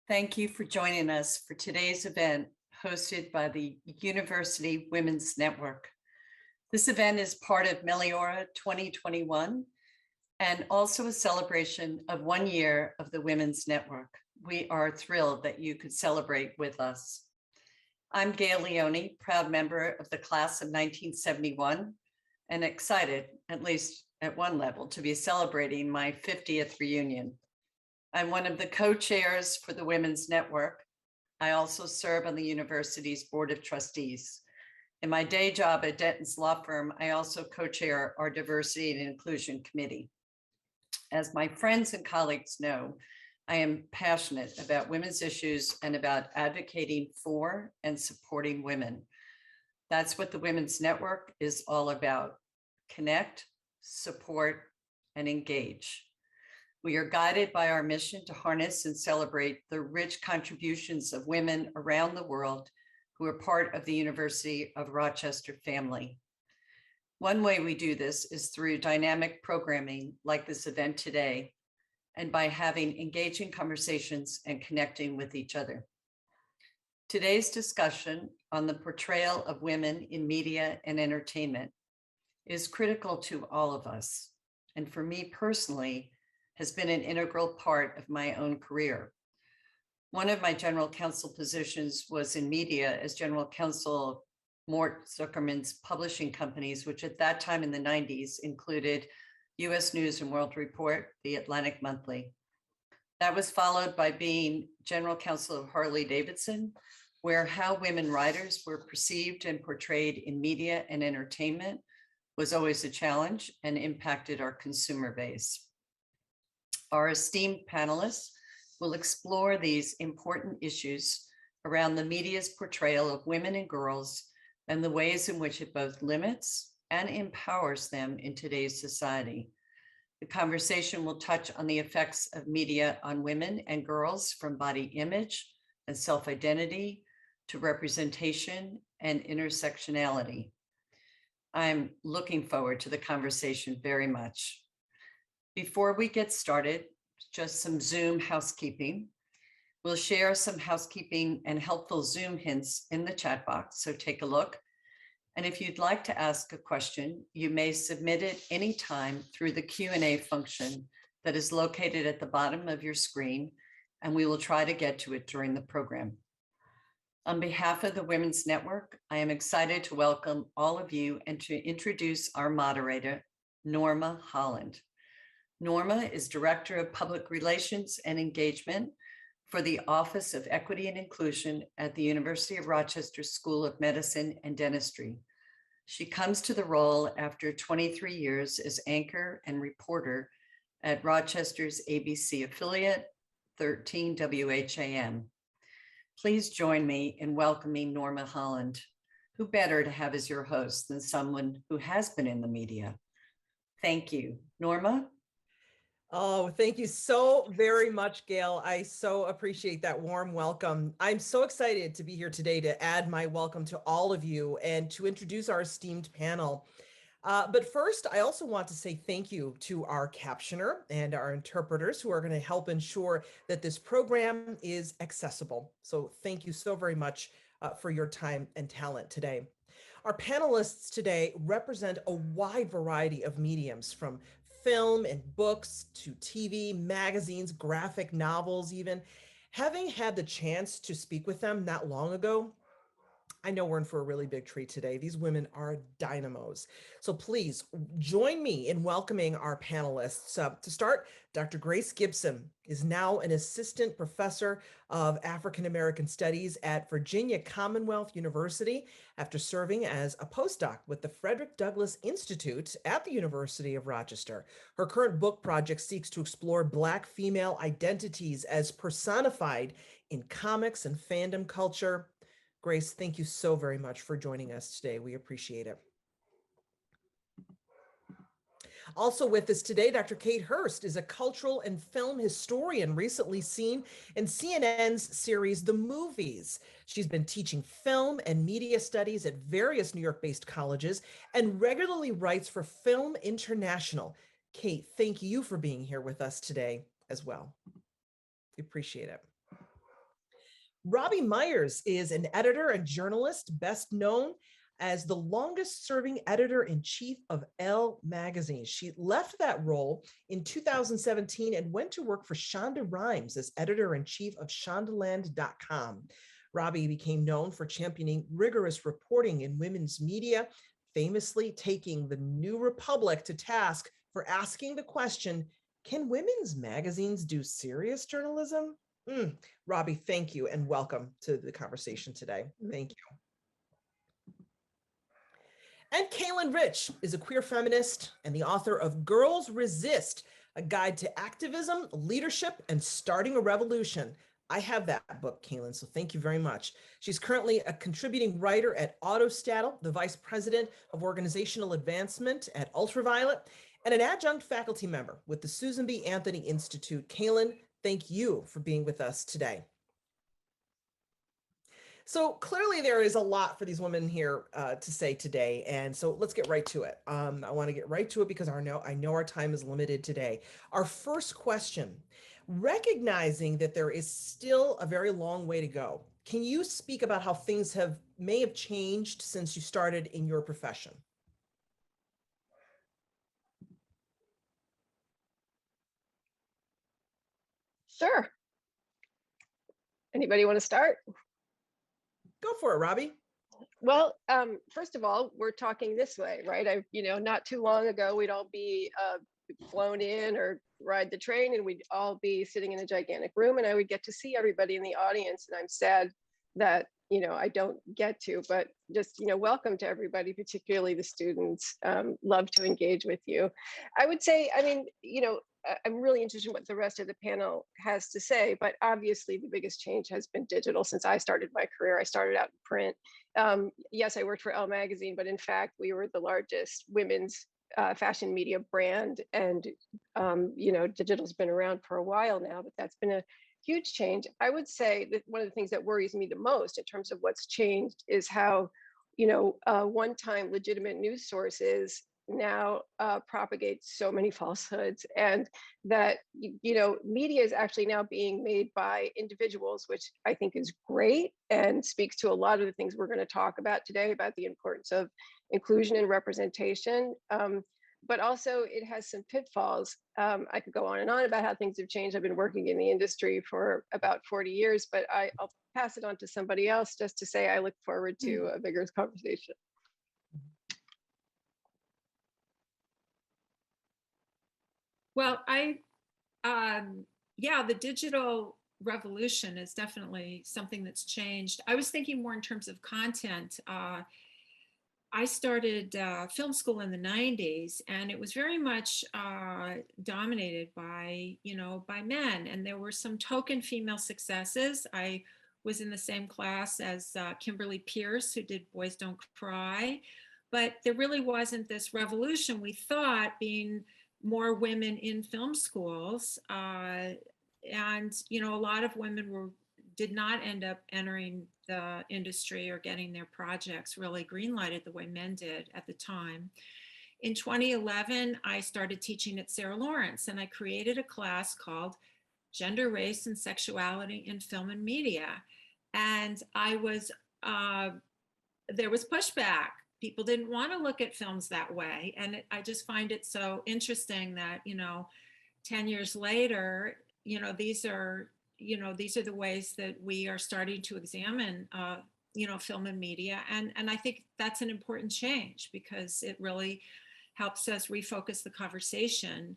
Thank you for joining us for today's event hosted by the University Women's Network. This event is part of Meliora 2021 and also a celebration of 1 year of the Women's Network. We are thrilled that you could celebrate with us. I'm Gail Leone, proud member of the class of 1971, and excited, at least at one level, to be celebrating my 50th reunion. I'm one of the co-chairs for the Women's Network. I also serve on the university's Board of Trustees. In my day job at Denton's law firm, I also co-chair our Diversity and Inclusion Committee. As my friends and colleagues know, I am passionate about women's issues and about advocating for and supporting women. That's what the Women's Network is all about: connect, support, and engage. We are guided by our mission to harness and celebrate the rich contributions of women around the world who are part of the University of Rochester family. One way we do this is through dynamic programming like this event today, and by having engaging conversations and connecting with each other. Today's discussion on the portrayal of women in media and entertainment is critical to all of us, and for me personally, has been an integral part of my own career. One of my general counsel positions was in media as general counsel of Mort Zuckerman's publishing companies, which at that time in the 90s included US News and World Report, the Atlantic Monthly. That was followed by being general counsel of Harley Davidson, where how women writers were perceived and portrayed in media and entertainment was always a challenge and impacted our consumer base. Our esteemed panelists will explore these important issues around the media's portrayal of women and girls and the ways in which it both limits and empowers them in today's society. The conversation will touch on the effects of media on women and girls, from body image and self-identity to representation and intersectionality. I'm looking forward to the conversation very much. Before we get started, just some Zoom housekeeping. We'll share some housekeeping and helpful Zoom hints in the chat box, so take a look. And if you'd like to ask a question, you may submit it anytime through the Q&A function that is located at the bottom of your screen, and we will try to get to it during the program. On behalf of the Women's Network, I am excited to welcome all of you and to introduce our moderator, Norma Holland. Norma is Director of Public Relations and Engagement for the Office of Equity and Inclusion at the University of Rochester School of Medicine and Dentistry. She comes to the role after 23 years as anchor and reporter at Rochester's ABC affiliate, 13 WHAM. Please join me in welcoming Norma Holland. Who better to have as your host than someone who has been in the media? Thank you. Norma? Oh, thank you so very much, Gail. I so appreciate that warm welcome. I'm so excited to be here today to add my welcome to all of you and to introduce our esteemed panel. But first, I also want to say thank you to our captioner and our interpreters who are going to help ensure that this program is accessible. So thank you so very much for your time and talent today. Our panelists today represent a wide variety of mediums, from film and books to TV, magazines, graphic novels even. Having had the chance to speak with them not long ago, I know we're in for a really big treat today. These women are dynamos. So please join me in welcoming our panelists. To start, Dr. Grace Gibson is now an assistant professor of African American Studies at Virginia Commonwealth University after serving as a postdoc with the Frederick Douglass Institute at the University of Rochester. Her current book project seeks to explore Black female identities as personified in comics and fandom culture. Grace, thank you so very much for joining us today. We appreciate it. Also with us today, Dr. Kate Hurst is a cultural and film historian recently seen in CNN's series, The Movies. She's been teaching film and media studies at various New York-based colleges and regularly writes for Film International. Kate, thank you for being here with us today as well. We appreciate it. Robbie Myers is an editor and journalist, best known as the longest serving editor-in-chief of Elle magazine. She left that role in 2017 and went to work for Shonda Rhimes as editor-in-chief of Shondaland.com. Robbie became known for championing rigorous reporting in women's media, famously taking the New Republic to task for asking the question, can women's magazines do serious journalism? Robbie, thank you and welcome to the conversation today. Thank you. And Kaylin Rich is a queer feminist and the author of Girls Resist, a guide to activism, leadership, and starting a revolution. I have that book, Kaylin, so thank you very much. She's currently a contributing writer at Autostatle, the vice president of organizational advancement at Ultraviolet, and an adjunct faculty member with the Susan B. Anthony Institute. Kaylin, thank you for being with us today. So clearly there is a lot for these women here to say today. And so let's get right to it. I want to get right to it because I know our time is limited today. Our first question, recognizing that there is still a very long way to go, can you speak about how things may have changed since you started in your profession? Sure. Anybody want to start? Go for it, Robbie. Well, first of all, we're talking this way, right? Not too long ago, we'd all be flown in or ride the train and we'd all be sitting in a gigantic room and I would get to see everybody in the audience. And I'm sad that, I don't get to, but just, welcome to everybody, particularly the students. Love to engage with you. I would say, I'm really interested in what the rest of the panel has to say, but obviously the biggest change has been digital since I started my career. I started out in print. Yes, I worked for Elle magazine, but in fact, we were the largest women's fashion media brand. And, digital's been around for a while now, but that's been a huge change. I would say that one of the things that worries me the most in terms of what's changed is how, one-time legitimate news sources now propagate so many falsehoods, and that media is actually now being made by individuals, which I think is great and speaks to a lot of the things we're going to talk about today about the importance of inclusion and representation. But also it has some pitfalls. I could go on and on about how things have changed. I've been working in the industry for about 40 years, but I'll pass it on to somebody else just to say I look forward to a vigorous conversation. Well, the digital revolution is definitely something that's changed. I was thinking more in terms of content. I started film school in the 90s, and it was very much dominated by men. And there were some token female successes. I was in the same class as Kimberly Pierce, who did Boys Don't Cry. But there really wasn't this revolution, we thought, being more women in film schools. And, a lot of women did not end up entering the industry or getting their projects really greenlighted the way men did at the time. In 2011, I started teaching at Sarah Lawrence, and I created a class called Gender, Race, and Sexuality in Film and Media. And there was pushback. People didn't want to look at films that way. And I just find it so interesting that, 10 years later, these are the ways that we are starting to examine, film and media. And I think that's an important change because it really helps us refocus the conversation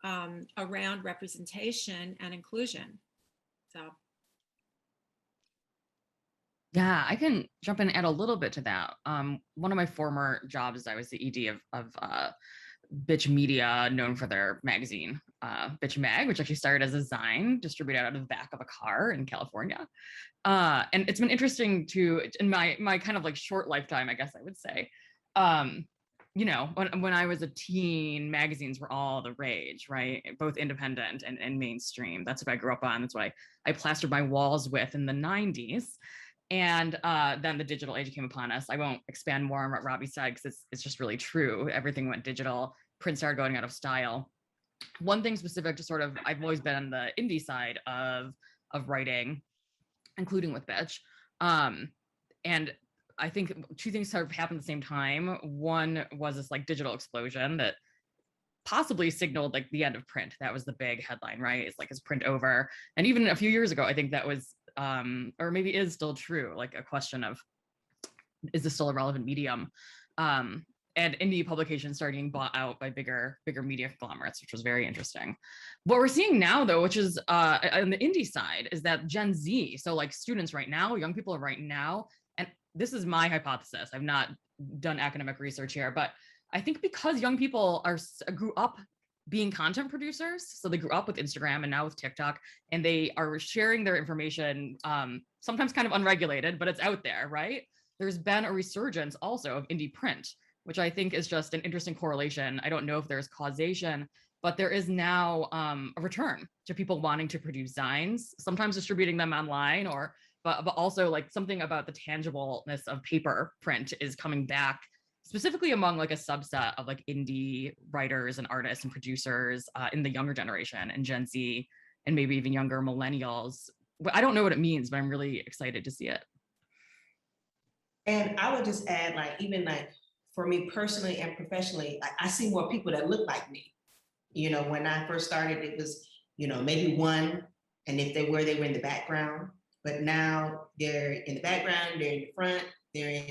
around representation and inclusion. So. Yeah, I can jump in and add a little bit to that. One of my former jobs, I was the ED of Bitch Media, known for their magazine, Bitch Mag, which actually started as a zine distributed out of the back of a car in California. And it's been interesting in my kind of like short lifetime, I guess I would say, when I was a teen, magazines were all the rage, right? Both independent and mainstream. That's what I grew up on. That's what I plastered my walls with in the 90s. And then the digital age came upon us. I won't expand more on what Robbie said because it's just really true. Everything went digital. Print started going out of style. One thing specific to I've always been on the indie side of writing. including with Bitch. And I think two things sort of happened at the same time. One was this like digital explosion that possibly signaled like the end of print. That was the big headline, right? It's like, is print over? And even a few years ago, I think that was, or maybe is still true, like a question of, is this still a relevant medium? And indie publications started getting bought out by bigger media conglomerates, which was very interesting. What we're seeing now, though, which is on the indie side, is that Gen Z, so like students right now, young people right now, and this is my hypothesis, I've not done academic research here, but I think because young people grew up being content producers, so they grew up with Instagram and now with TikTok, and they are sharing their information, sometimes kind of unregulated, but it's out there, right? There's been a resurgence also of indie print, which I think is just an interesting correlation. I don't know if there's causation, but there is now a return to people wanting to produce designs, sometimes distributing them online, but also like something about the tangibleness of paper print is coming back, specifically among like a subset of like indie writers and artists and producers in the younger generation and Gen Z and maybe even younger millennials. I don't know what it means, but I'm really excited to see it. And I would just add, like, even like for me personally and professionally, I see more people that look like me. You know, when I first started, it was, you know, maybe one, and if they were in the background. But now they're in the background, they're in the front, they're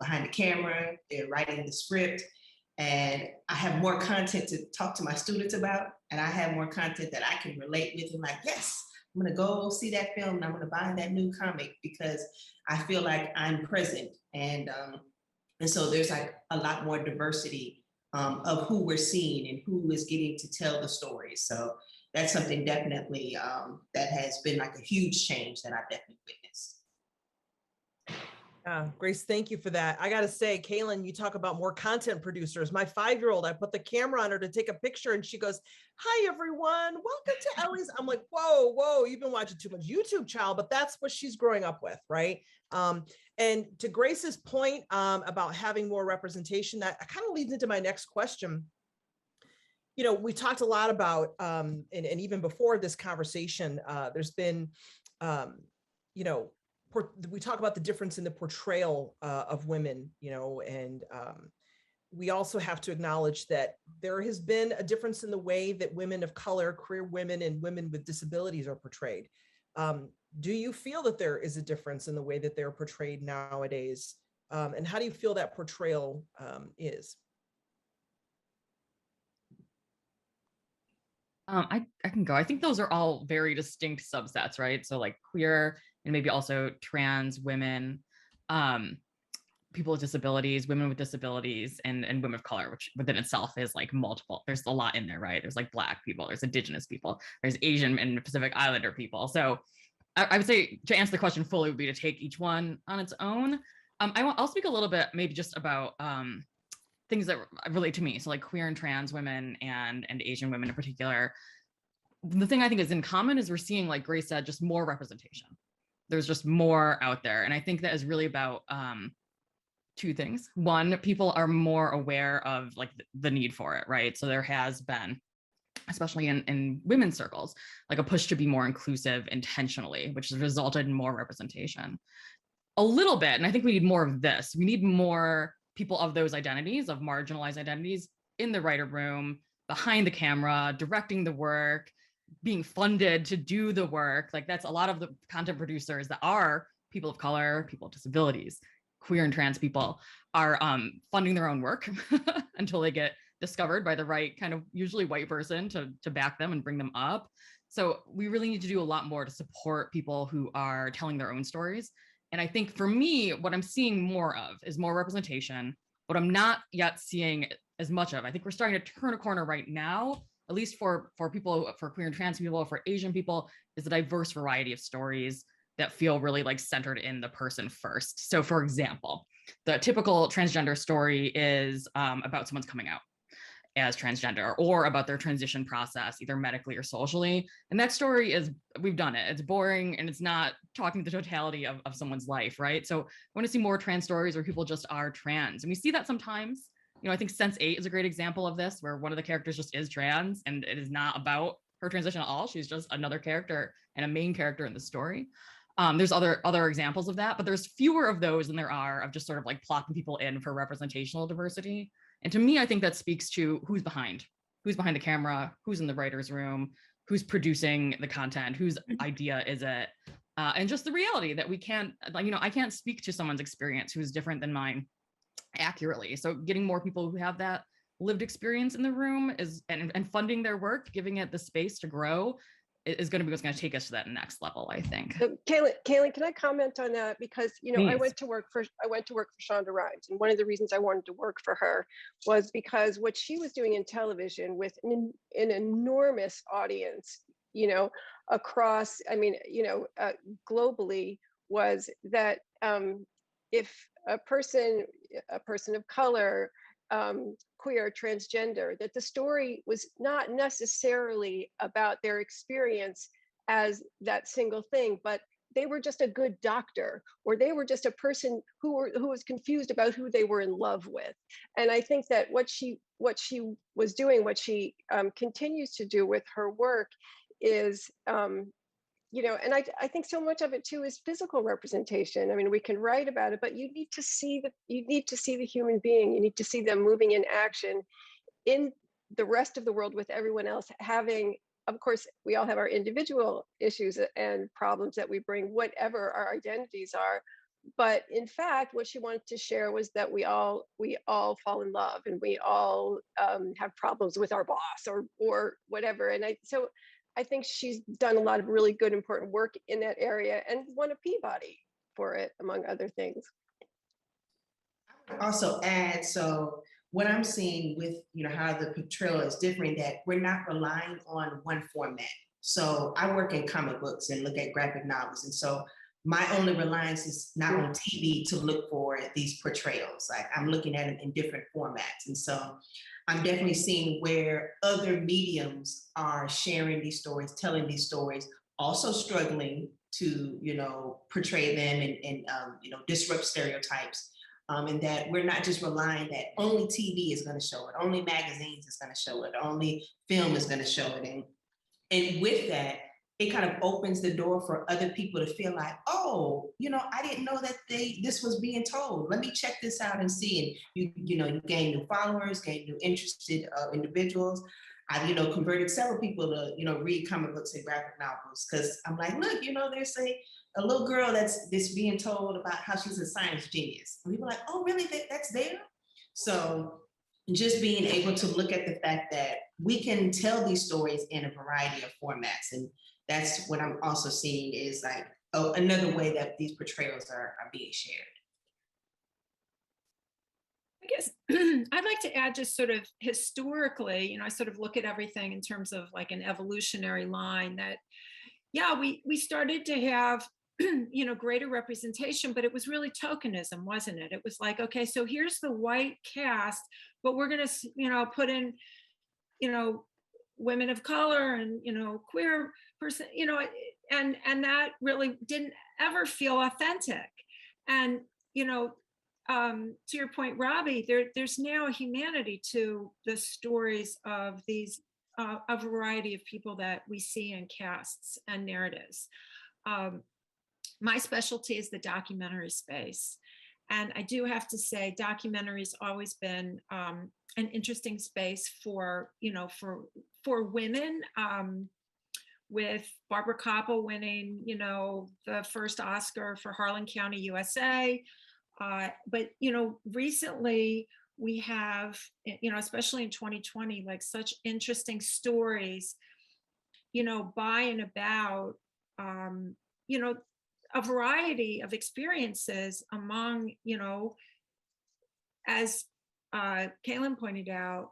behind the camera, they're writing the script. And I have more content to talk to my students about, and I have more content that I can relate with. And like, yes, I'm gonna go see that film and I'm gonna buy that new comic because I feel like I'm present. And so there's like a lot more diversity of who we're seeing and who is getting to tell the story. So that's something definitely that has been like a huge change that I've definitely witnessed. Grace, thank you for that. I got to say, Kaylin, you talk about more content producers. My 5-year-old, I put the camera on her to take a picture and she goes, "Hi, everyone. Welcome to Ellie's." I'm like, whoa, you've been watching too much YouTube, child, but that's what she's growing up with, right? And to Grace's point about having more representation, that kind of leads into my next question. You know, we talked a lot about, and even before this conversation, there's been, you know, we talk about the difference in the portrayal of women, you know, and we also have to acknowledge that there has been a difference in the way that women of color, queer women, and women with disabilities are portrayed. Do you feel that there is a difference in the way that they're portrayed nowadays? And how do you feel that portrayal is? I can go. I think those are all very distinct subsets, right? So like queer and maybe also trans women, people with disabilities, women with disabilities, and women of color, which within itself is like multiple. There's a lot in there, right? There's like Black people, there's Indigenous people, there's Asian and Pacific Islander people. So I would say to answer the question fully would be to take each one on its own. I'll speak a little bit maybe just about things that relate to me. So like queer and trans women and Asian women in particular. The thing I think is in common is we're seeing, like Grace said, just more representation. There's just more out there. And I think that is really about two things. One, people are more aware of like the need for it, right? So there has been, especially in women's circles, like a push to be more inclusive intentionally, which has resulted in more representation. A little bit, and I think we need more of this. We need more people of those identities, of marginalized identities, in the writer room, behind the camera, directing the work, being funded to do the work. Like that's a lot of the content producers that are people of color, people with disabilities, queer and trans people are funding their own work until they get discovered by the right kind of usually white person to back them and bring them up. So we really need to do a lot more to support people who are telling their own stories. And I think for me, what I'm seeing more of is more representation. What I'm not yet seeing as much of, I think we're starting to turn a corner right now, at least for people, for queer and trans people, for Asian people, is a diverse variety of stories that feel really like centered in the person first. So for example, the typical transgender story is about someone's coming out as transgender or about their transition process, either medically or socially. And that story is, we've done it. It's boring and it's not talking the totality of someone's life, right? So I want to see more trans stories where people just are trans. And we see that sometimes. You know, I think Sense8 is a great example of this, where one of the characters just is trans and it is not about her transition at all. She's just another character and a main character in the story. There's other examples of that, but there's fewer of those than there are of just sort of like plopping people in for representational diversity. And to me, I think that speaks to who's behind the camera, who's in the writer's room, who's producing the content, whose idea is it, and just the reality that we can't, like, I can't speak to someone's experience who's different than mine accurately. So getting more people who have that lived experience in the room is, and funding their work, giving it the space to grow, is going to be what's going to take us to that next level, I think. So Kaylin, can I comment on that? Because, I Please. went to work for Shonda Rhimes, and one of the reasons I wanted to work for her was because what she was doing in television with an enormous audience, across, globally, was that if a person of color, queer, transgender, that the story was not necessarily about their experience as that single thing, but they were just a good doctor, or they were just a person who was confused about who they were in love with. And I think that what she was doing, what she continues to do with her work is, and I think so much of it too is physical representation. I mean, we can write about it, but you need to see the human being. You need to see them moving in action in the rest of the world with everyone else having. Of course, we all have our individual issues and problems that we bring, whatever our identities are. But in fact, what she wanted to share was that we all fall in love, and we all have problems with our boss or whatever. And I think she's done a lot of really good, important work in that area, and won a Peabody for it, among other things. I would also add, so what I'm seeing with, how the portrayal is different, that we're not relying on one format. So I work in comic books and look at graphic novels. And so my only reliance is not on TV to look for these portrayals. Like, I'm looking at them in different formats. And so I'm definitely seeing where other mediums are sharing these stories, telling these stories, also struggling to, portray them and disrupt stereotypes. And that we're not just relying that only TV is going to show it, only magazines is going to show it, only film is going to show it. And with that, it kind of opens the door for other people to feel like, oh, I didn't know that this was being told. Let me check this out and see. And you gain new followers, gain new interested individuals. I've converted several people to read comic books and graphic novels, because I'm like, look, there's a little girl that's being told about how she's a science genius. And people are like, oh, really? That's there? So just being able to look at the fact that we can tell these stories in a variety of formats. And that's what I'm also seeing is like, another way that these portrayals are being shared. I guess I'd like to add, just sort of historically, I sort of look at everything in terms of like an evolutionary line that, yeah, we started to have, greater representation, but it was really tokenism, wasn't it? It was like, okay, so here's the white cast, but we're going to, put in, women of color and, queer person, and that really didn't ever feel authentic. And, to your point, Robbie, there's now a humanity to the stories of these, a variety of people that we see in casts and narratives. My specialty is the documentary space. And I do have to say, documentary's always been an interesting space for women, with Barbara Koppel winning, the first Oscar for Harlan County, USA. But, recently we have, especially in 2020, like such interesting stories, by and about, a variety of experiences among, as Kaylin pointed out,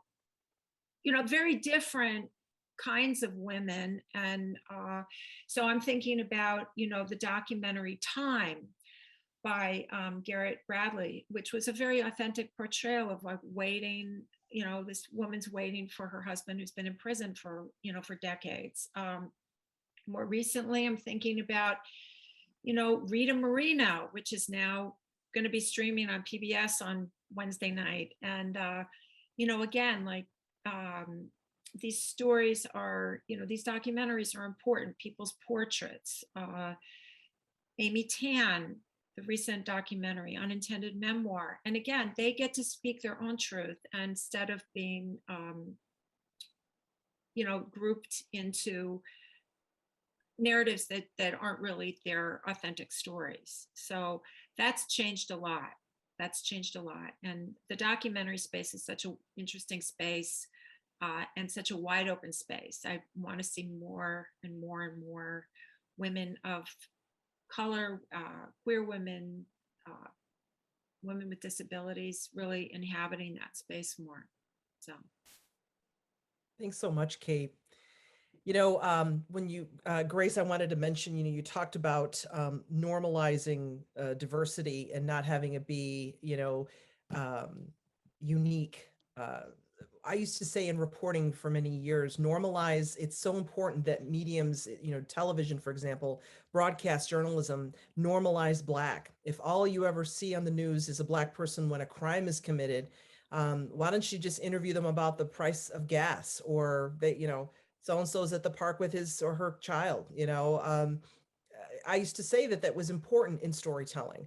very different kinds of women. And so I'm thinking about, the documentary Time by Garrett Bradley, which was a very authentic portrayal of like waiting, this woman's waiting for her husband who's been in prison for, for decades. More recently, I'm thinking about, Rita Moreno, which is now going to be streaming on PBS on Wednesday night. And, again, like these stories are, these documentaries are important, people's portraits. Amy Tan, the recent documentary, Unintended Memoir. And again, they get to speak their own truth instead of being, grouped into narratives that aren't really their authentic stories. So that's changed a lot. And the documentary space is such an interesting space and such a wide open space. I want to see more and more and more women of color, queer women, women with disabilities really inhabiting that space more. So. Thanks so much, Kate. When you, Grace, I wanted to mention, you talked about normalizing diversity and not having it be, unique. I used to say in reporting for many years, normalize, it's so important that mediums, television, for example, broadcast journalism, normalize Black. If all you ever see on the news is a Black person when a crime is committed, why don't you just interview them about the price of gas, or they, so-and-so's at the park with his or her child, I used to say that was important in storytelling.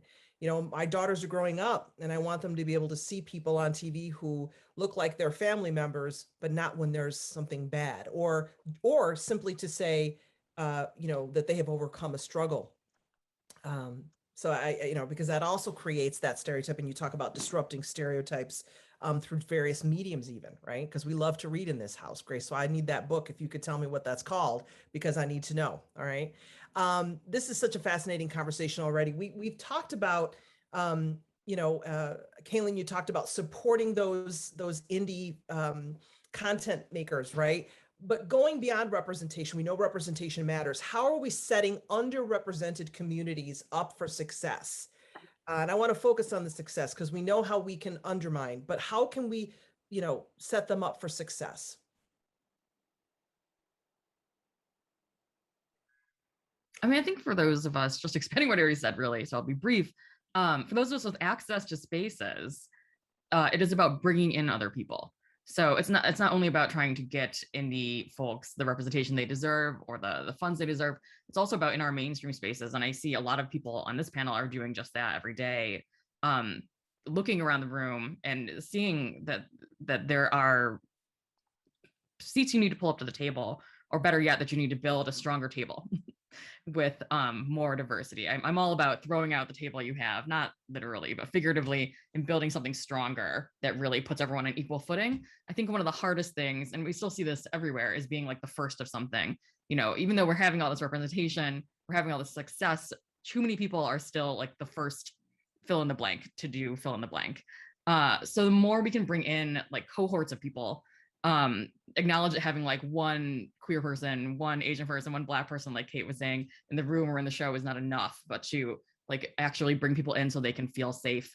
My daughters are growing up and I want them to be able to see people on TV who look like they're family members, but not when there's something bad, or simply to say, that they have overcome a struggle. So because that also creates that stereotype, and you talk about disrupting stereotypes through various mediums even, right? Because we love to read in this house, Grace. So I need that book, if you could tell me what that's called, because I need to know, all right? This is such a fascinating conversation already. We've talked about, Kaylin, you talked about supporting those indie content makers, right? But going beyond representation, we know representation matters. How are we setting underrepresented communities up for success? And I want to focus on the success because we know how we can undermine, but how can we, set them up for success? I mean, I think for those of us, just expanding what Ari said, really, so I'll be brief. For those of us with access to spaces, it is about bringing in other people. So it's not only about trying to get indie folks the representation they deserve or the funds they deserve. It's also about in our mainstream spaces. And I see a lot of people on this panel are doing just that every day, looking around the room and seeing that there are seats you need to pull up to the table, or better yet, that you need to build a stronger table with more diversity. I'm all about throwing out the table you have, not literally, but figuratively, and building something stronger that really puts everyone on equal footing. I think one of the hardest things, and we still see this everywhere, is being like the first of something. Even though we're having all this representation, we're having all this success, too many people are still like the first fill in the blank to do fill in the blank. So the more we can bring in like cohorts of people, acknowledge that having like one queer person, one Asian person, one Black person, like Kate was saying, in the room or in the show is not enough, but to like actually bring people in so they can feel safe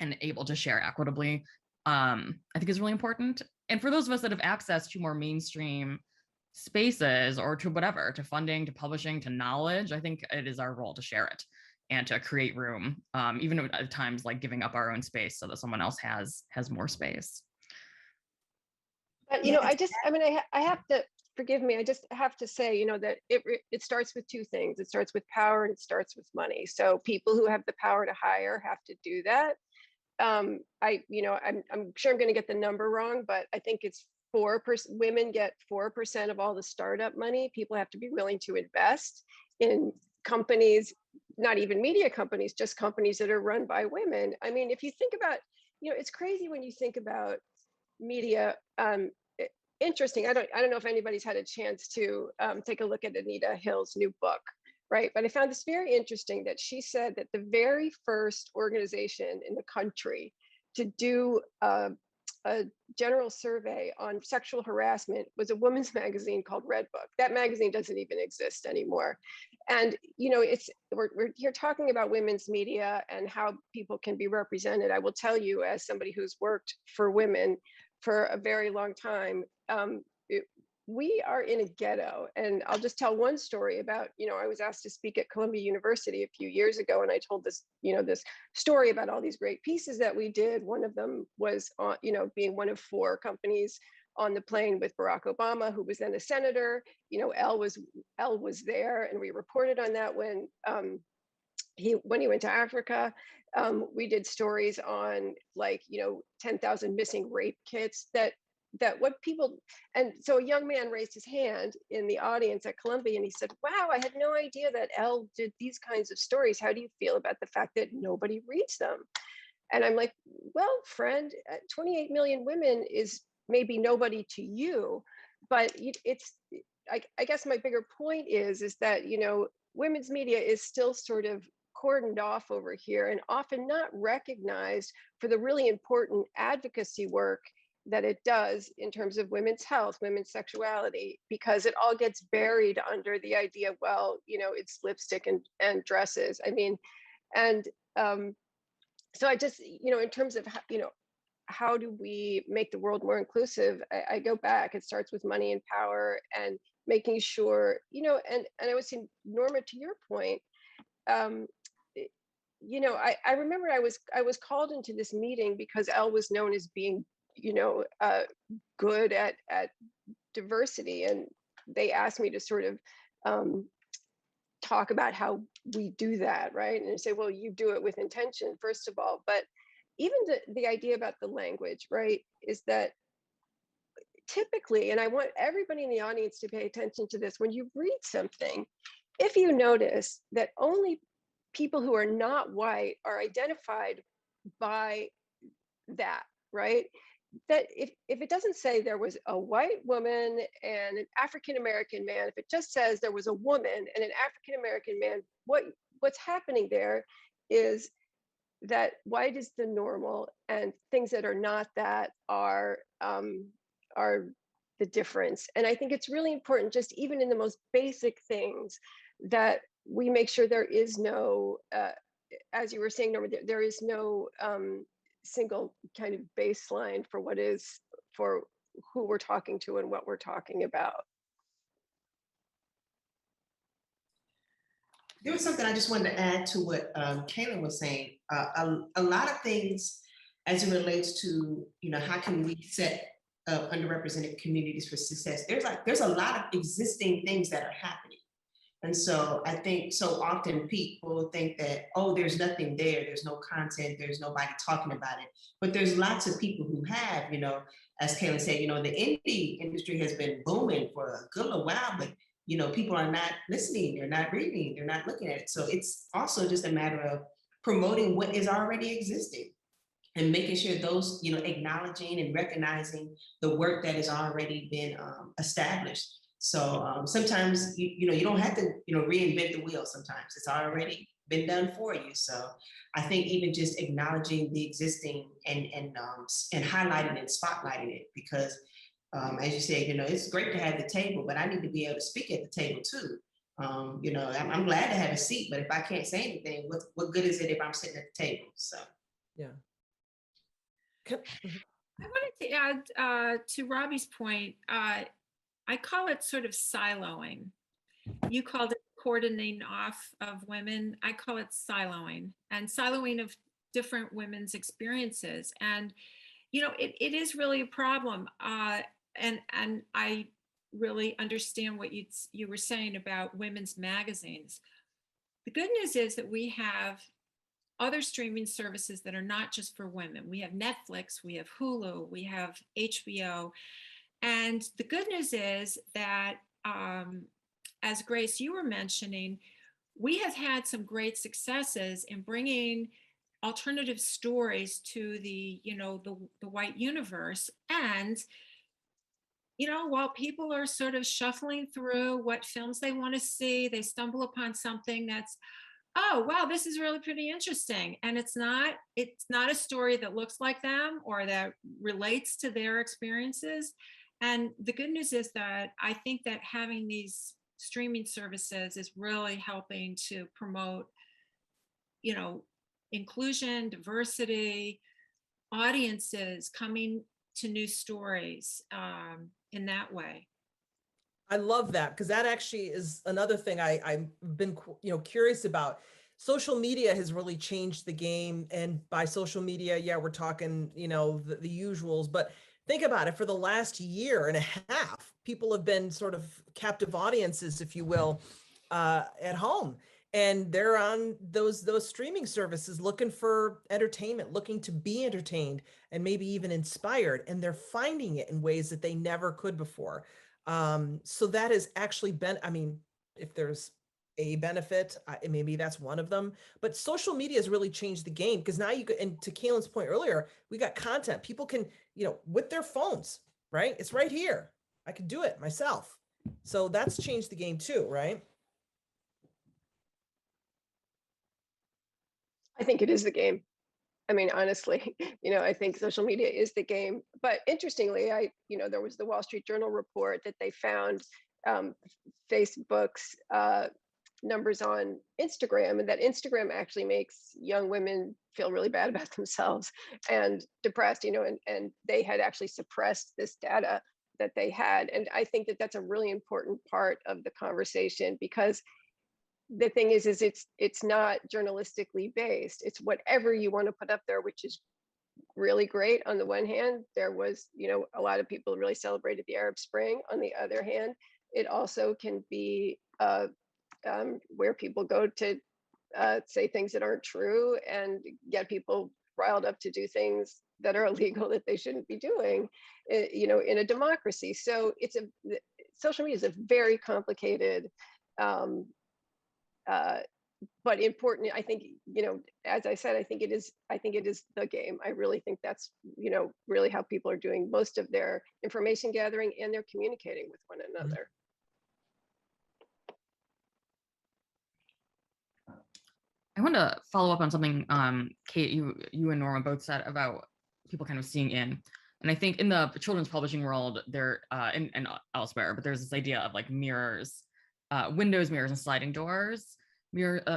and able to share equitably, I think is really important. And for those of us that have access to more mainstream spaces, or to whatever, to funding, to publishing, to knowledge, I think it is our role to share it and to create room, even at times like giving up our own space so that someone else has more space. But I have to, forgive me, I just have to say, that it starts with two things. It starts with power and it starts with money. So people who have the power to hire have to do that. I'm sure I'm going to get the number wrong, but I think it's 4%. Women get 4% of all the startup money. People have to be willing to invest in companies, not even media companies, just companies that are run by women. I mean, if you think about, it's crazy when you think about media. Interesting. I don't know if anybody's had a chance to take a look at Anita Hill's new book, right? But I found this very interesting, that she said that the very first organization in the country to do a general survey on sexual harassment was a women's magazine called Red Book. That magazine doesn't even exist anymore. And we're here talking about women's media and how people can be represented. I will tell you, as somebody who's worked for women for a very long time, we are in a ghetto. And I'll just tell one story about, I was asked to speak at Columbia University a few years ago, and I told this, this story about all these great pieces that we did. One of them was, being one of 4 companies on the plane with Barack Obama, who was then a senator. Elle was there, and we reported on that when when he went to Africa, we did stories on, like, 10,000 missing rape kits, that what people, and so a young man raised his hand in the audience at Columbia and he said, wow, I had no idea that Elle did these kinds of stories. How do you feel about the fact that nobody reads them? And I'm like, well, friend, 28 million women is maybe nobody to you, but I guess my bigger point is that, women's media is still sort of cordoned off over here and often not recognized for the really important advocacy work that it does in terms of women's health, women's sexuality, because it all gets buried under the idea, well, it's lipstick and dresses. I mean, and so I just, in terms of, how do we make the world more inclusive? I go back, it starts with money and power and making sure, and I would say, Norma, to your point, I remember I was called into this meeting because Elle was known as being, good at diversity. And they asked me to sort of talk about how we do that, right? And I say, well, you do it with intention, first of all. But even the idea about the language, right, is that typically, and I want everybody in the audience to pay attention to this, when you read something, if you notice that only people who are not white are identified by that, right? That if it doesn't say there was a white woman and an African-American man, if it just says there was a woman and an African-American man, what's happening there is that white is the normal and things that are not that are the difference. And I think it's really important, just even in the most basic things, that we make sure there is no, as you were saying, Norma, there is no single kind of baseline for who we're talking to and what we're talking about. There was something I just wanted to add to what Kaylin was saying. A lot of things as it relates to, how can we set up underrepresented communities for success? There's a lot of existing things that are happening. And so I think so often people think that, oh, there's nothing there, there's no content, there's nobody talking about it. But there's lots of people who have, as Kaylin said, the indie industry has been booming for a good little while, but people are not listening, they're not reading, they're not looking at it. So it's also just a matter of promoting what is already existing and making sure those, acknowledging and recognizing the work that has already been established. So sometimes you don't have to reinvent the wheel. Sometimes it's already been done for you. So I think even just acknowledging the existing and highlighting and spotlighting it, because as you said, it's great to have the table, but I need to be able to speak at the table too. I'm glad to have a seat, but if I can't say anything, what good is it if I'm sitting at the table? So yeah. I wanted to add to Robbie's point. I call it sort of siloing. You called it cordoning off of women. I call it siloing, and siloing of different women's experiences. And, it is really a problem. And I really understand what you were saying about women's magazines. The good news is that we have other streaming services that are not just for women. We have Netflix, we have Hulu, we have HBO. And the good news is that, as Grace, you were mentioning, we have had some great successes in bringing alternative stories to the white universe. And, while people are sort of shuffling through what films they want to see, they stumble upon something that's, oh, wow, this is really pretty interesting. And it's not a story that looks like them or that relates to their experiences. And the good news is that I think that having these streaming services is really helping to promote, inclusion, diversity, audiences coming to new stories in that way. I love that, because that actually is another thing I've been curious about. Social media has really changed the game, and by social media, yeah, we're talking the usuals, but think about it. For the last year and a half, people have been sort of captive audiences, if you will, at home. and they're on those streaming services looking for entertainment, looking to be entertained and maybe even inspired, and they're finding it in ways that they never could before. So that has actually been, I mean, if there's a benefit, maybe that's one of them, but social media has really changed the game, because now you and to Kaylin's point earlier, we got content. People can, with their phones, right? It's right here. I can do it myself. So that's changed the game too, right? I think it is the game. I mean, honestly, I think social media is the game. But interestingly, there was the Wall Street Journal report that they found Facebook's numbers on Instagram, and that Instagram actually makes young women feel really bad about themselves and depressed, and they had actually suppressed this data that they had. And I think that that's a really important part of the conversation, because the thing is it's not journalistically based. It's whatever you want to put up there, which is really great. On the one hand, there was, a lot of people really celebrated the Arab Spring. On the other hand, it also can be where people go to say things that aren't true and get people riled up to do things that are illegal that they shouldn't be doing, in a democracy. So social media is a very complicated but important. I think, as I said, I think it is the game. I really think that's, really how people are doing most of their information gathering, and they're communicating with one another. I want to follow up on something, Kate, you and Norma both said about people kind of seeing in. And I think in the children's publishing world, there and elsewhere, but there's this idea of like mirrors, windows, mirrors, and sliding doors.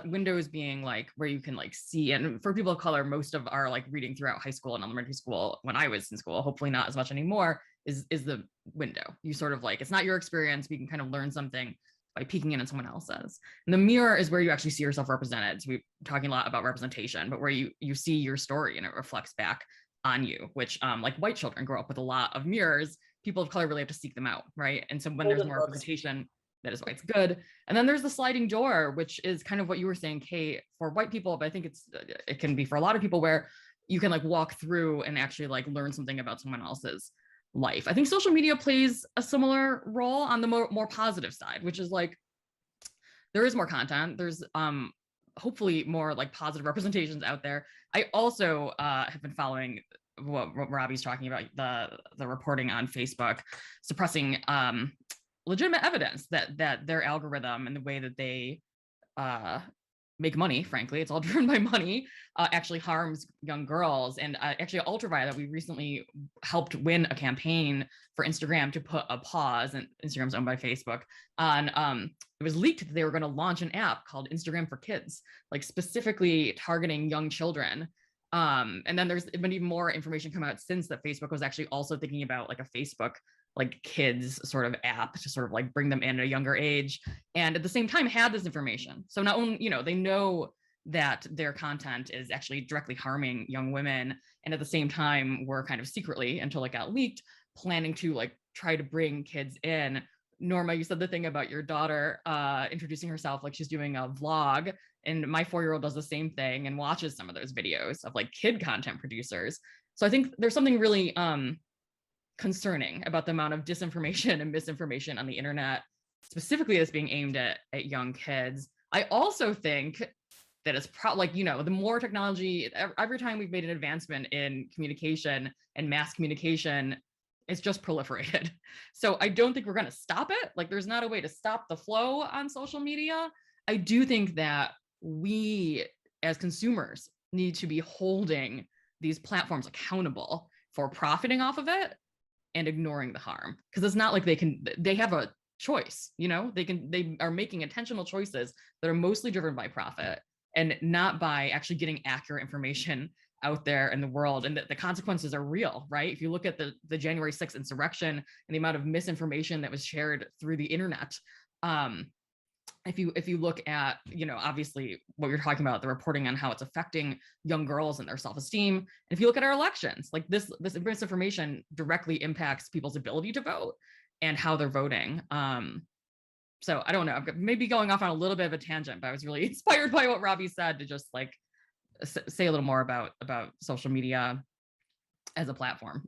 Windows being like where you can like see, and for people of color, most of our like reading throughout high school and elementary school when I was in school, hopefully not as much anymore, is the window. You sort of like, it's not your experience, but you can kind of learn something by peeking in on someone else's. And the mirror is where you actually see yourself represented. So we're talking a lot about representation, but where you see your story and it reflects back on you, which like white children grow up with a lot of mirrors. People of color really have to seek them out, right? And so when there's more representation, that is why it's good. And then there's the sliding door, which is kind of what you were saying, Kate, for white people, but I think it can be for a lot of people, where you can like walk through and actually like learn something about someone else's life. I think social media plays a similar role on the more positive side, which is like there is more content. There's hopefully more like positive representations out there. I also have been following what Robbie's talking about, the reporting on Facebook suppressing legitimate evidence that their algorithm and the way that they make money, frankly, it's all driven by money, actually harms young girls. And actually Ultraviolet, we recently helped win a campaign for Instagram to put a pause, and Instagram's owned by Facebook, on it was leaked that they were going to launch an app called Instagram for Kids, like specifically targeting young children. And then there's been even more information come out since that Facebook was actually also thinking about like a Facebook like kids sort of app to sort of like bring them in at a younger age, and at the same time had this information. So not only, they know that their content is actually directly harming young women, and at the same time were kind of secretly, until it got leaked, planning to like try to bring kids in. Norma, you said the thing about your daughter introducing herself like she's doing a vlog, and my 4-year-old does the same thing and watches some of those videos of like kid content producers. So I think there's something really concerning about the amount of disinformation and misinformation on the internet, specifically that's being aimed at young kids. I also think that it's like, the more technology, every time we've made an advancement in communication and mass communication, it's just proliferated. So I don't think we're going to stop it. Like there's not a way to stop the flow on social media. I do think that we as consumers need to be holding these platforms accountable for profiting off of it and ignoring the harm, because it's not like they have a choice. They are making intentional choices that are mostly driven by profit and not by actually getting accurate information out there in the world. And the consequences are real, right? If you look at the January 6th insurrection and the amount of misinformation that was shared through the internet, if you look at, obviously what you're talking about, the reporting on how it's affecting young girls and their self-esteem. And if you look at our elections, like this misinformation directly impacts people's ability to vote and how they're voting. So I don't know, I'm maybe going off on a little bit of a tangent, but I was really inspired by what Robbie said to just like say a little more about social media as a platform.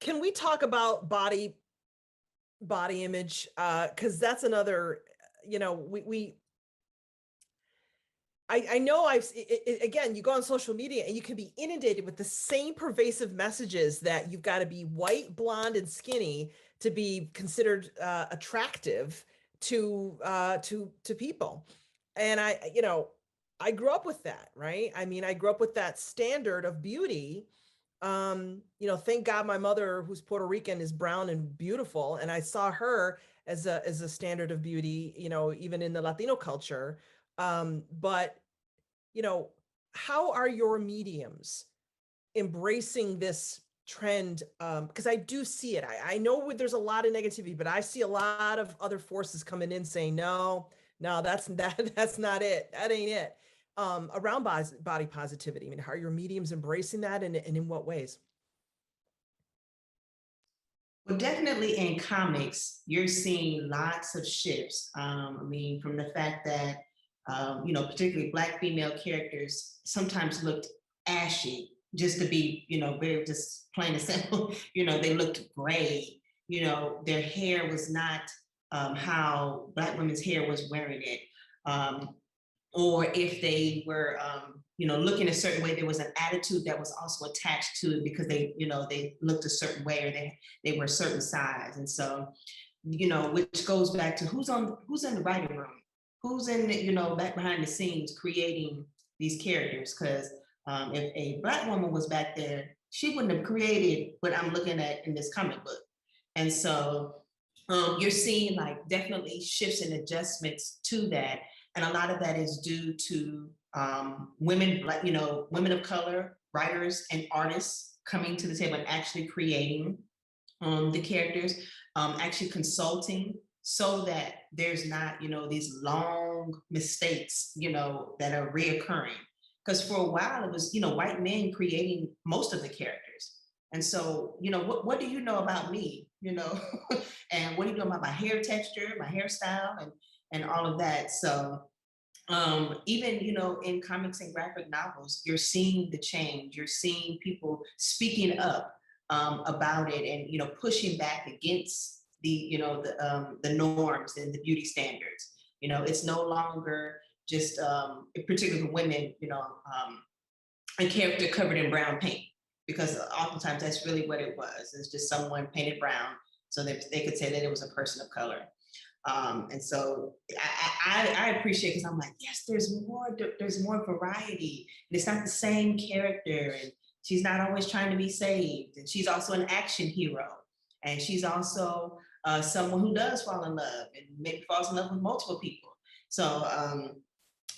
Can we talk about body image? Because that's another, you know, I know again, you go on social media and you can be inundated with the same pervasive messages that you've got to be white, blonde, and skinny to be considered attractive to people. And I grew up with that, right? I mean, I grew up with that standard of beauty. Thank God my mother, who's Puerto Rican, is brown and beautiful, and I saw her as a standard of beauty, even in the Latino culture. But how are your mediums embracing this trend? Because I do see it. I know there's a lot of negativity, but I see a lot of other forces coming in saying, no, that's that's not it. That ain't it. Around body positivity. I mean, how are your mediums embracing that, and in what ways? Well, definitely in comics, you're seeing lots of shifts. I mean, from the fact that, particularly Black female characters sometimes looked ashy, just to be, very just plain and simple. They looked gray. Their hair was not how Black women's hair was wearing it. Or if they were looking a certain way, there was an attitude that was also attached to it because they looked a certain way, or they were a certain size. And so, which goes back to who's in the writing room, who's in back behind the scenes creating these characters. Because if a Black woman was back there, she wouldn't have created what I'm looking at in this comic book. And so you're seeing like definitely shifts and adjustments to that. And a lot of that is due to women, women of color, writers and artists coming to the table and actually creating the characters, actually consulting so that there's not, these long mistakes, that are reoccurring. Because for a while it was, white men creating most of the characters. And so, what do you know about me, and what do you know about my hair texture, my hairstyle, and all of that. So even in comics and graphic novels, you're seeing the change. You're seeing people speaking up about it, and pushing back against the norms and the beauty standards. It's no longer just particularly for women, a character covered in brown paint, because oftentimes that's really what it was. It's just someone painted brown so that they could say that it was a person of color. And so I appreciate, because I'm like, yes, there's more variety, and it's not the same character, and she's not always trying to be saved, and she's also an action hero, and she's also someone who does fall in love and maybe falls in love with multiple people. So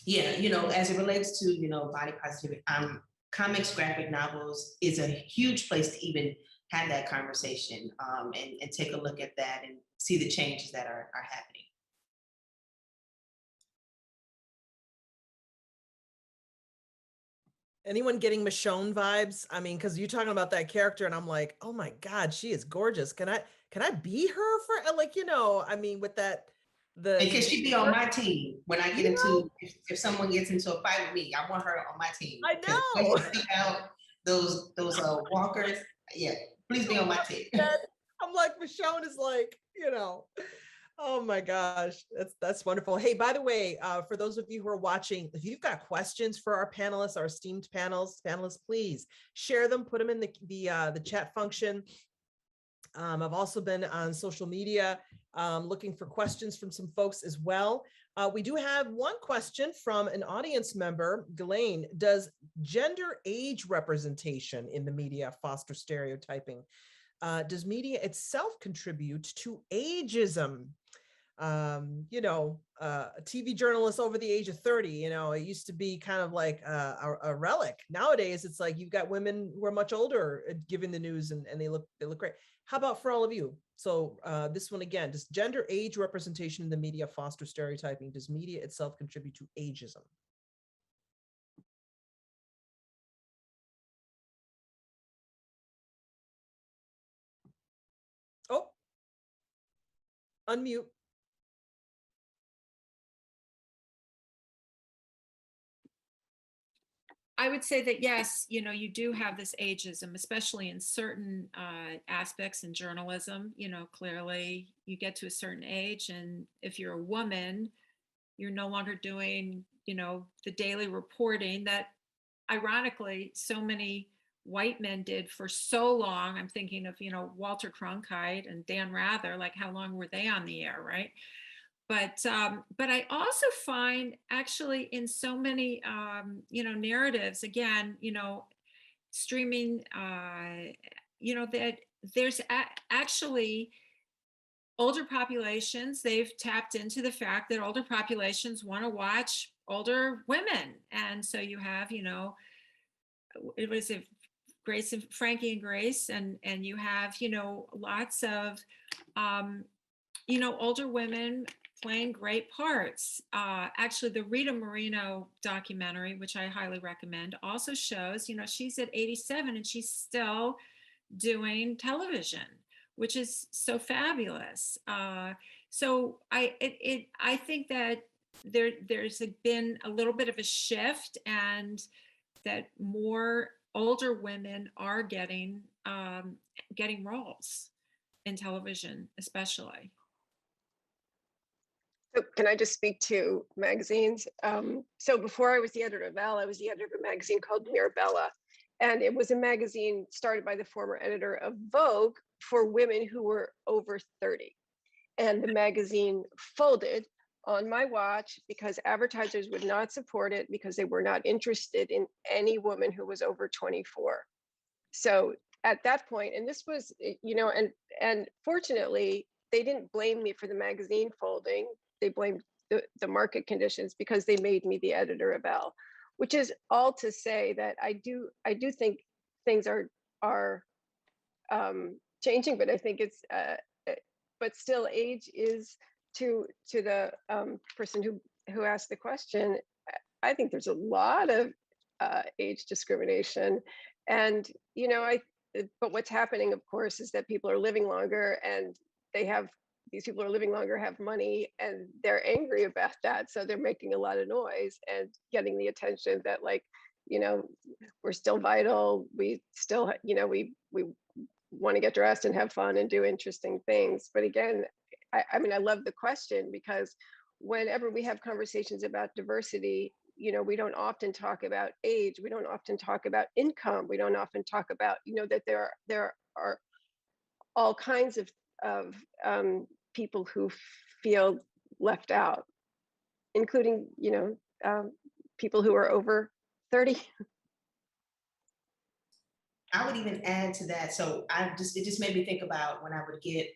yeah, as it relates to body positivity, comics, graphic novels is a huge place to even have that conversation, and take a look at that and see the changes that are happening. Anyone getting Michonne vibes? I mean, because you're talking about that character, and I'm like, oh my God, she is gorgeous. Can I be her for I mean, with that And can she be on my team when I get into if someone gets into a fight with me? I want her on my team. I know. Out those walkers, yeah, please be on my team. I'm like, Michonne is like, oh my gosh, that's wonderful. Hey, by the way, for those of you who are watching, if you've got questions for our panelists, our esteemed panelists, please share them, put them in the chat function. I've also been on social media looking for questions from some folks as well. We do have one question from an audience member, Ghislaine. Does gender age representation in the media foster stereotyping? Does media itself contribute to ageism? A TV journalist over the age of 30, it used to be kind of like a relic. Nowadays, it's like you've got women who are much older giving the news, and they look great. How about for all of you? So this one again, does gender age representation in the media foster stereotyping? Does media itself contribute to ageism? Oh, unmute. I would say that yes, you do have this ageism, especially in certain aspects in journalism. Clearly you get to a certain age, and if you're a woman, you're no longer doing, the daily reporting that ironically so many white men did for so long. I'm thinking of, Walter Cronkite and Dan Rather, like how long were they on the air, right? But I also find actually in so many narratives, again, streaming, that there's actually older populations, they've tapped into the fact that older populations want to watch older women. And so you have, it was a Grace and Frankie and Grace, and you have, lots of older women playing great parts. Actually, the Rita Moreno documentary, which I highly recommend, also shows, she's at 87 and she's still doing television, which is so fabulous. So I think that there's been a little bit of a shift, and that more older women are getting roles in television, especially. So can I just speak to magazines? So before I was the editor of Elle, I was the editor of a magazine called Mirabella. And it was a magazine started by the former editor of Vogue for women who were over 30. And the magazine folded on my watch because advertisers would not support it because they were not interested in any woman who was over 24. So at that point, and this was, and fortunately, they didn't blame me for the magazine folding. They blamed the market conditions because they made me the editor of Elle, which is all to say that I do think things are changing, but I think it's but still age is to the person who asked the question. I think there's a lot of age discrimination, and but what's happening, of course, is that people are living longer, and these people are living longer, have money, and they're angry about that. So they're making a lot of noise and getting the attention that, like, we're still vital. We still, we want to get dressed and have fun and do interesting things. But again, I mean, I love the question, because whenever we have conversations about diversity, we don't often talk about age. We don't often talk about income. We don't often talk about, that there are all kinds of people who feel left out, including, people who are over 30. I would even add to that. So it just made me think about when I would get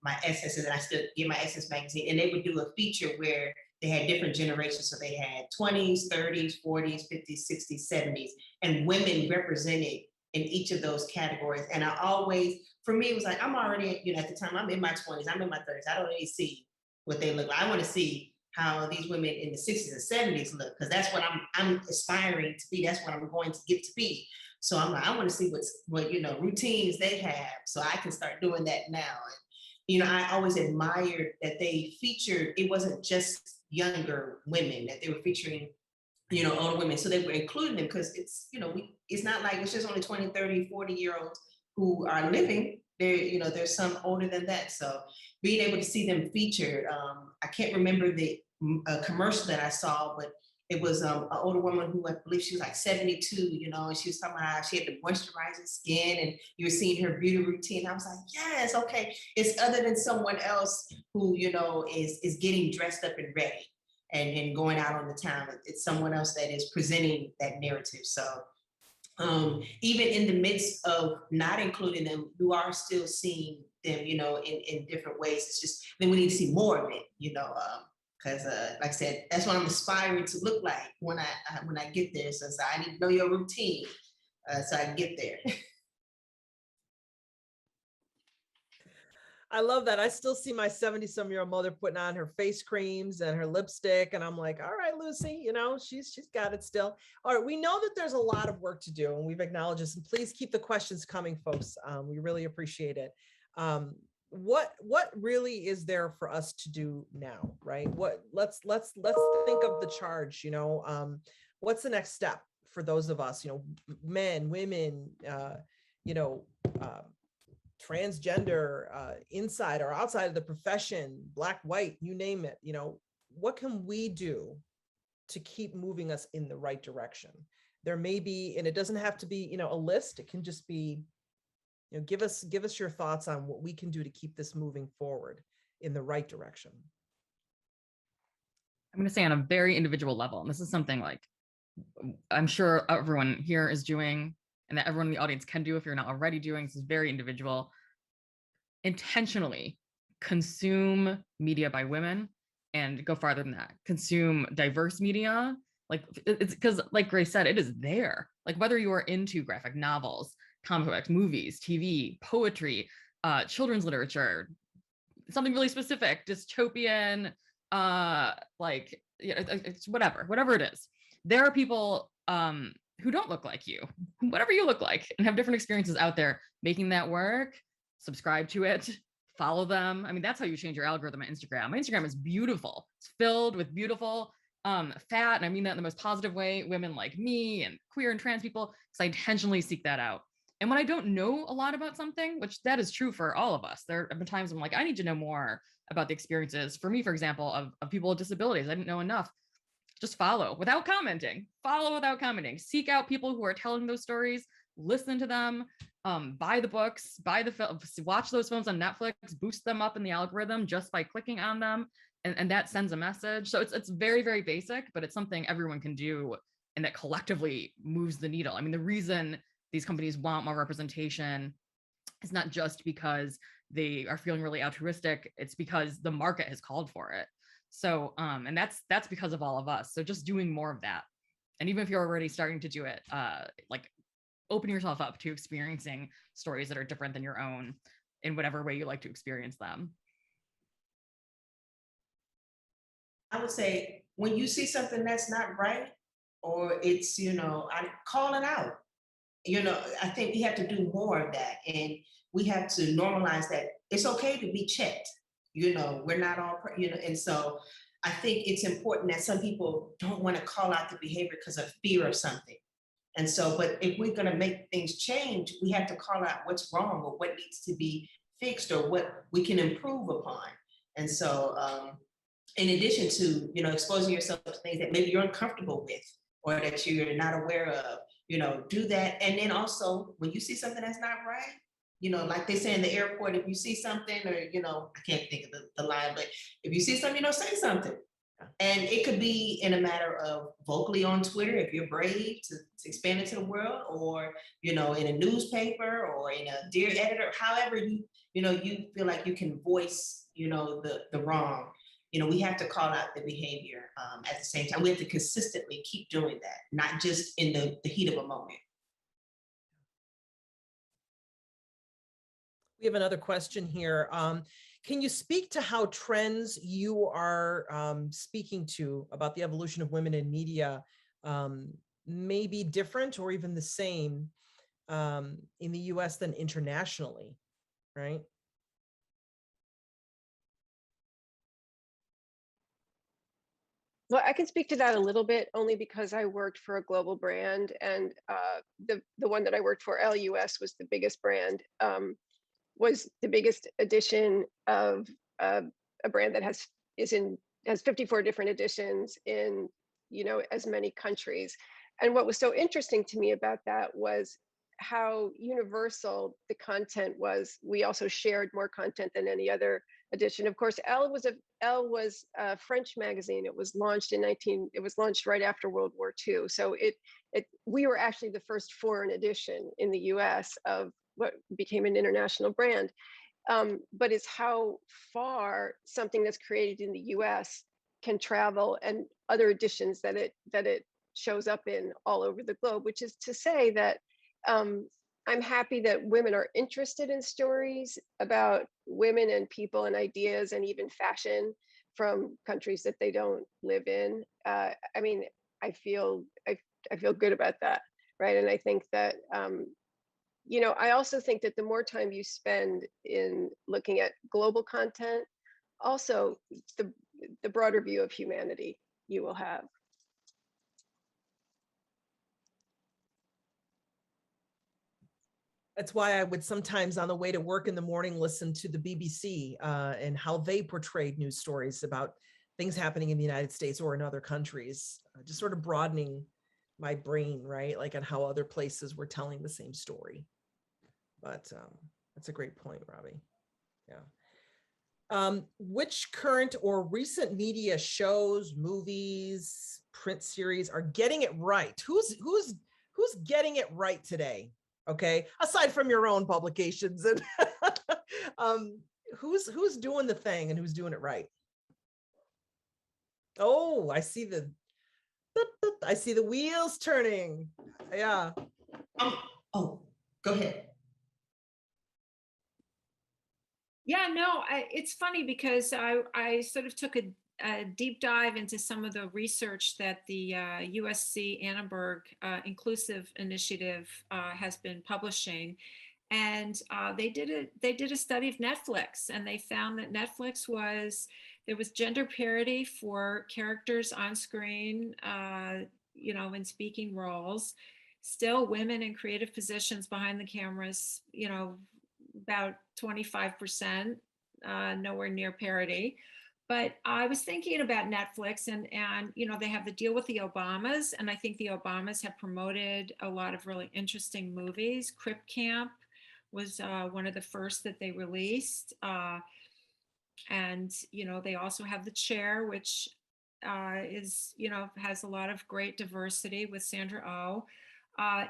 my Essence, and I still get my Essence magazine, and they would do a feature where they had different generations. So they had 20s, 30s, 40s, 50s, 60s, 70s, and women represented in each of those categories. And I always, for me, it was like, I'm already, at the time, I'm in my 20s, I'm in my 30s. I don't need to see what they look like. I want to see how these women in the 60s and 70s look, because that's what I'm aspiring to be. That's what I'm going to get to be. So I'm like, I want to see what routines they have, so I can start doing that now. And I always admired that they featured. It wasn't just younger women that they were featuring, older women. So they were including them because it's it's not like it's just only 20, 30, 40-year-olds who are living. There's some older than that. So being able to see them featured, I can't remember the commercial that I saw, but it was an older woman who I believe she was like 72, and she was talking about how she had the moisturizing skin, and you were seeing her beauty routine. I was like, yes, okay. It's other than someone else who, is getting dressed up and ready and going out on the town. It's someone else that is presenting that narrative. So even in the midst of not including them, you are still seeing them, in different ways. It's just, then we need to see more of it, because like I said, that's what I'm aspiring to look like when I get there. So I need to know your routine so I can get there. I love that. I still see my 70-some-year-old mother putting on her face creams and her lipstick, and I'm like, all right, Lucy, she's got it still. All right, we know that there's a lot of work to do, and we've acknowledged this. And please keep the questions coming, folks. We really appreciate it. What really is there for us to do now, right? Let's think of the charge. What's the next step for those of us, men, women, transgender, inside or outside of the profession, black, white, you name it, what can we do to keep moving us in the right direction? There may be, and it doesn't have to be, a list. It can just be, give us your thoughts on what we can do to keep this moving forward in the right direction. I'm going to say on a very individual level, and this is something like I'm sure everyone here is doing, and that everyone in the audience can do if you're not already doing. This is very individual. Intentionally consume media by women, and go farther than that. Consume diverse media. Like, it's because, like Grace said, it is there. Like, whether you are into graphic novels, comic books, movies, TV, poetry, children's literature, something really specific, dystopian, it's whatever it is. There are people who don't look like you, whatever you look like, and have different experiences out there making that work. Subscribe to it, follow them. I mean, that's how you change your algorithm on Instagram. My Instagram is beautiful. It's filled with beautiful, fat, and I mean that in the most positive way, women like me and queer and trans people, because I intentionally seek that out. And when I don't know a lot about something, which that is true for all of us, there have been times I'm like, I need to know more about the experiences. For me, for example, of people with disabilities, I didn't know enough. Just follow without commenting. Follow without commenting. Seek out people who are telling those stories. Listen to them. Buy the books. Buy the film. Watch those films on Netflix. Boost them up in the algorithm just by clicking on them, and that sends a message. So it's very, very basic, but it's something everyone can do, and that collectively moves the needle. I mean, the reason these companies want more representation is not just because they are feeling really altruistic. It's because the market has called for it. So, and that's because of all of us. So just doing more of that. And even if you're already starting to do it, like, open yourself up to experiencing stories that are different than your own in whatever way you like to experience them. I would say when you see something that's not right, or it's, I call it out. I think we have to do more of that, and we have to normalize that it's okay to be checked. We're not all, and so I think it's important that some people don't want to call out the behavior because of fear of something. And so, but if we're going to make things change, we have to call out what's wrong or what needs to be fixed or what we can improve upon. And so, in addition to, exposing yourself to things that maybe you're uncomfortable with or that you're not aware of, do that. And then also, when you see something that's not right, like they say in the airport, if you see something, or, I can't think of the line, but if you see something, say something. And it could be in a matter of vocally on Twitter, if you're brave to expand it to the world, or, in a newspaper or in a Dear Editor, however you feel like you can voice, the wrong. We have to call out the behavior at the same time. We have to consistently keep doing that, not just in the heat of a moment. We have another question here. Can you speak to how trends you are speaking to about the evolution of women in media may be different or even the same in the US than internationally, right? Well, I can speak to that a little bit only because I worked for a global brand, and the one that I worked for, LUS, was the biggest brand, was the biggest edition of a brand that has 54 different editions in as many countries. And what was so interesting to me about that was how universal the content was. We also shared more content than any other edition. Of course, Elle was a French magazine. It was launched right after World War II. So we were actually the first foreign edition in the US of what became an international brand. But it's how far something that's created in the US can travel, and other editions that it shows up in all over the globe, which is to say that I'm happy that women are interested in stories about women and people and ideas and even fashion from countries that they don't live in. I mean, I feel good about that, right? And I think that I also think that the more time you spend in looking at global content, also the broader view of humanity you will have. That's why I would sometimes on the way to work in the morning, listen to the BBC and how they portrayed news stories about things happening in the United States or in other countries, just sort of broadening my brain, right? Like on how other places were telling the same story. But that's a great point, Robbie. Yeah. Which current or recent media shows, movies, print series are getting it right? Who's getting it right today? Okay, aside from your own publications, and who's doing the thing and who's doing it right? Oh, I see the wheels turning. Yeah. Oh, go ahead. Yeah, no, it's funny because I sort of took a deep dive into some of the research that the USC Annenberg Inclusive Initiative has been publishing, and they did a study of Netflix, and they found that there was gender parity for characters on screen, in speaking roles. Still, women in creative positions behind the cameras, about 25%, nowhere near parity. But I was thinking about Netflix, and they have the deal with the Obamas, and I think the Obamas have promoted a lot of really interesting movies. Crip Camp was one of the first that they released, and they also have The Chair, which has a lot of great diversity with Sandra Oh.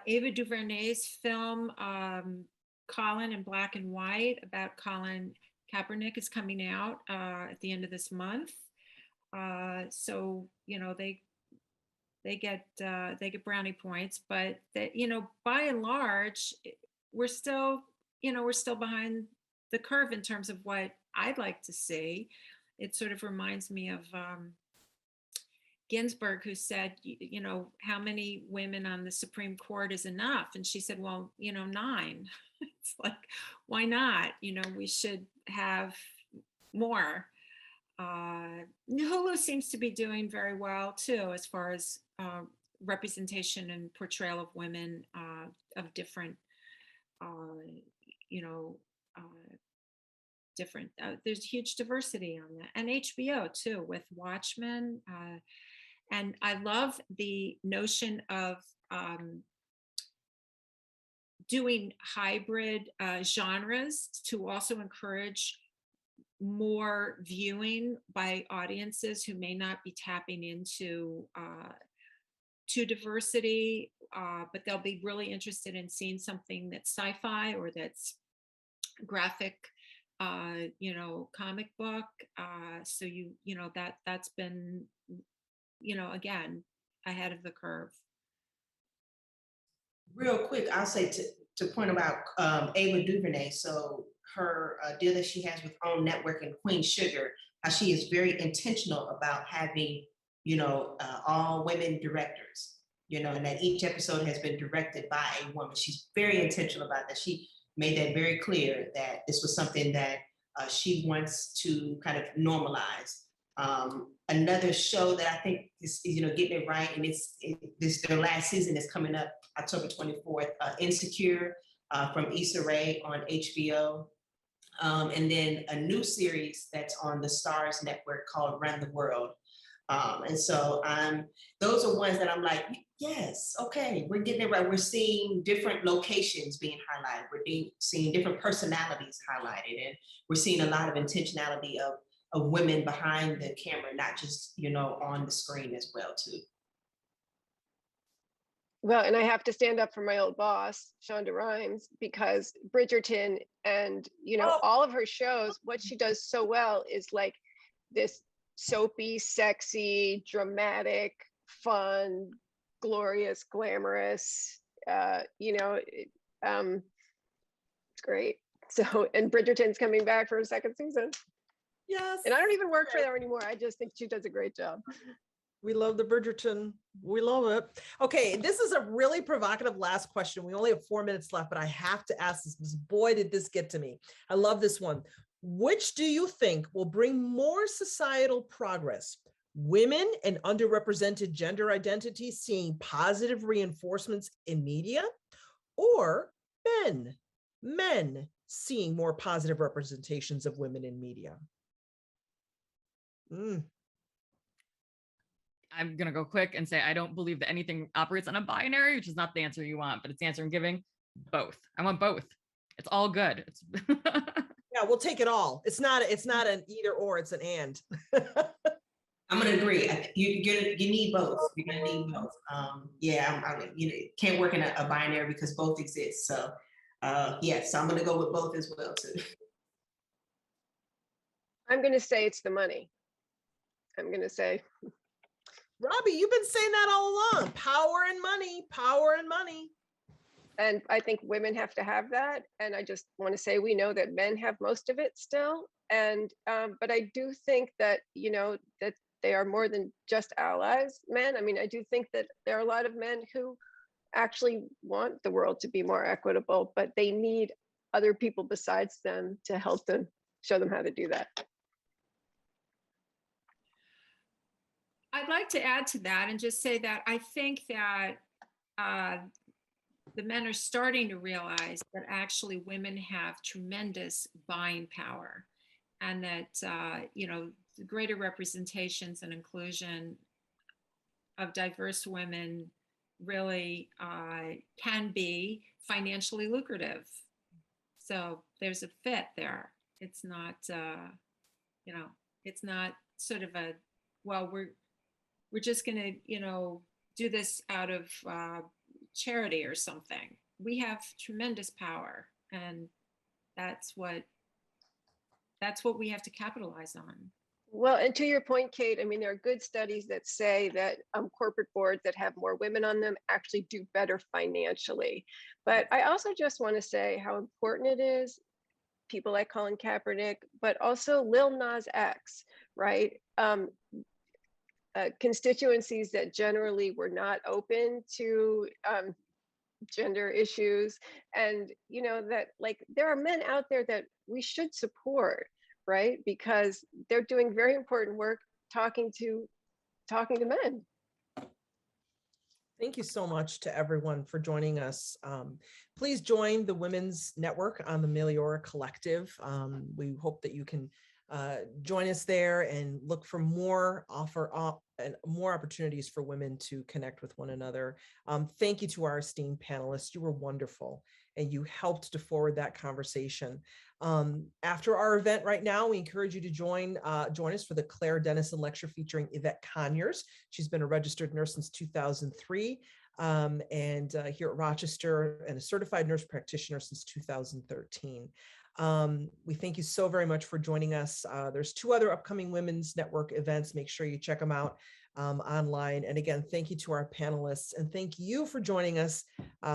Ava DuVernay's film Colin in Black and White about Colin Kaepernick is coming out at the end of this month. So they get brownie points, but by and large, we're still behind the curve in terms of what I'd like to see. It sort of reminds me of Ginsburg, who said, how many women on the Supreme Court is enough? And she said, well, 9. It's like, why not? We should have more. Hulu seems to be doing very well too, as far as representation and portrayal of women of different, different. There's huge diversity on that, and HBO too with Watchmen. And I love the notion of doing hybrid genres to also encourage more viewing by audiences who may not be tapping into to diversity, but they'll be really interested in seeing something that's sci-fi or that's graphic, comic book. So that's been, again, ahead of the curve. Real quick, I'll say to point about Ava DuVernay. So her deal that she has with OWN Network and Queen Sugar, how she is very intentional about having, all women directors, and that each episode has been directed by a woman. She's very intentional about that. She made that very clear that this was something that she wants to kind of normalize. Another show that I think is getting it right, and their last season is coming up October 24th, Insecure from Issa Rae on HBO. And then a new series that's on the Stars Network called Around the World. And so those are ones that I'm like, yes, okay, we're getting it right. We're seeing different locations being highlighted. We're seeing different personalities highlighted. And we're seeing a lot of intentionality of women behind the camera, not just, on the screen as well, too. Well, and I have to stand up for my old boss, Shonda Rhimes, because Bridgerton and, all of her shows, what she does so well is like this soapy, sexy, dramatic, fun, glorious, glamorous, it's great. So, and Bridgerton's coming back for a second season. Yes. And I don't even work for them anymore. I just think she does a great job. We love the Bridgerton. We love it. Okay, this is a really provocative last question. We only have 4 minutes left, but I have to ask this because boy, did this get to me. I love this one. Which do you think will bring more societal progress? Women and underrepresented gender identities seeing positive reinforcements in media, or men men seeing more positive representations of women in media? I'm going to go quick and say I don't believe that anything operates on a binary, which is not the answer you want, but it's the answer I'm giving. Both. I want both. It's all good. It's Yeah, we'll take it all. It's not an either or, it's an and. I'm gonna agree. You need both. You're gonna need both. Yeah, can't work in a binary because both exist. So yes, so I'm gonna go with both as well too. I'm going to say it's the money. I'm going to say, Robbie, you've been saying that all along. Power and money, power and money. and I think women have to have that. And I just want to say, we know that men have most of it still. And, but I do think that, that they are more than just allies, men. I mean, I do think that there are a lot of men who actually want the world to be more equitable, but they need other people besides them to help them, show them how to do that. I'd like to add to that and just say that I think that the men are starting to realize that actually women have tremendous buying power, and that the greater representations and inclusion of diverse women really can be financially lucrative. So there's a fit there. It's not it's not sort of a, well, we're just going to do this out of charity or something. We have tremendous power, and that's what we have to capitalize on. Well, and to your point, Kate, I mean, there are good studies that say that corporate boards that have more women on them actually do better financially. But I also just want to say how important it is, people like Colin Kaepernick, but also Lil Nas X, right? Constituencies that generally were not open to gender issues, and that, like, there are men out there that we should support, right? Because they're doing very important work talking to men. Thank you so much to everyone for joining us. Please join the Women's Network on the Meliora Collective. We hope that you can join us there and look for more opportunities for women to connect with one another. Thank you to our esteemed panelists. You were wonderful, and you helped to forward that conversation. After our event right now, we encourage you to join us for the Claire Dennison Lecture featuring Yvette Conyers. She's been a registered nurse since 2003, and here at Rochester, and a certified nurse practitioner since 2013. We thank you so very much for joining us. There's 2 other upcoming Women's Network events. Make sure you check them out online. And again, thank you to our panelists, and thank you for joining us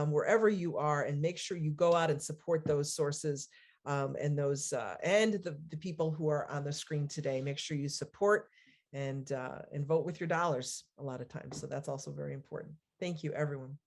wherever you are, and make sure you go out and support those sources and those and the people who are on the screen today. Make sure you support and vote with your dollars a lot of times. So that's also very important. Thank you, everyone.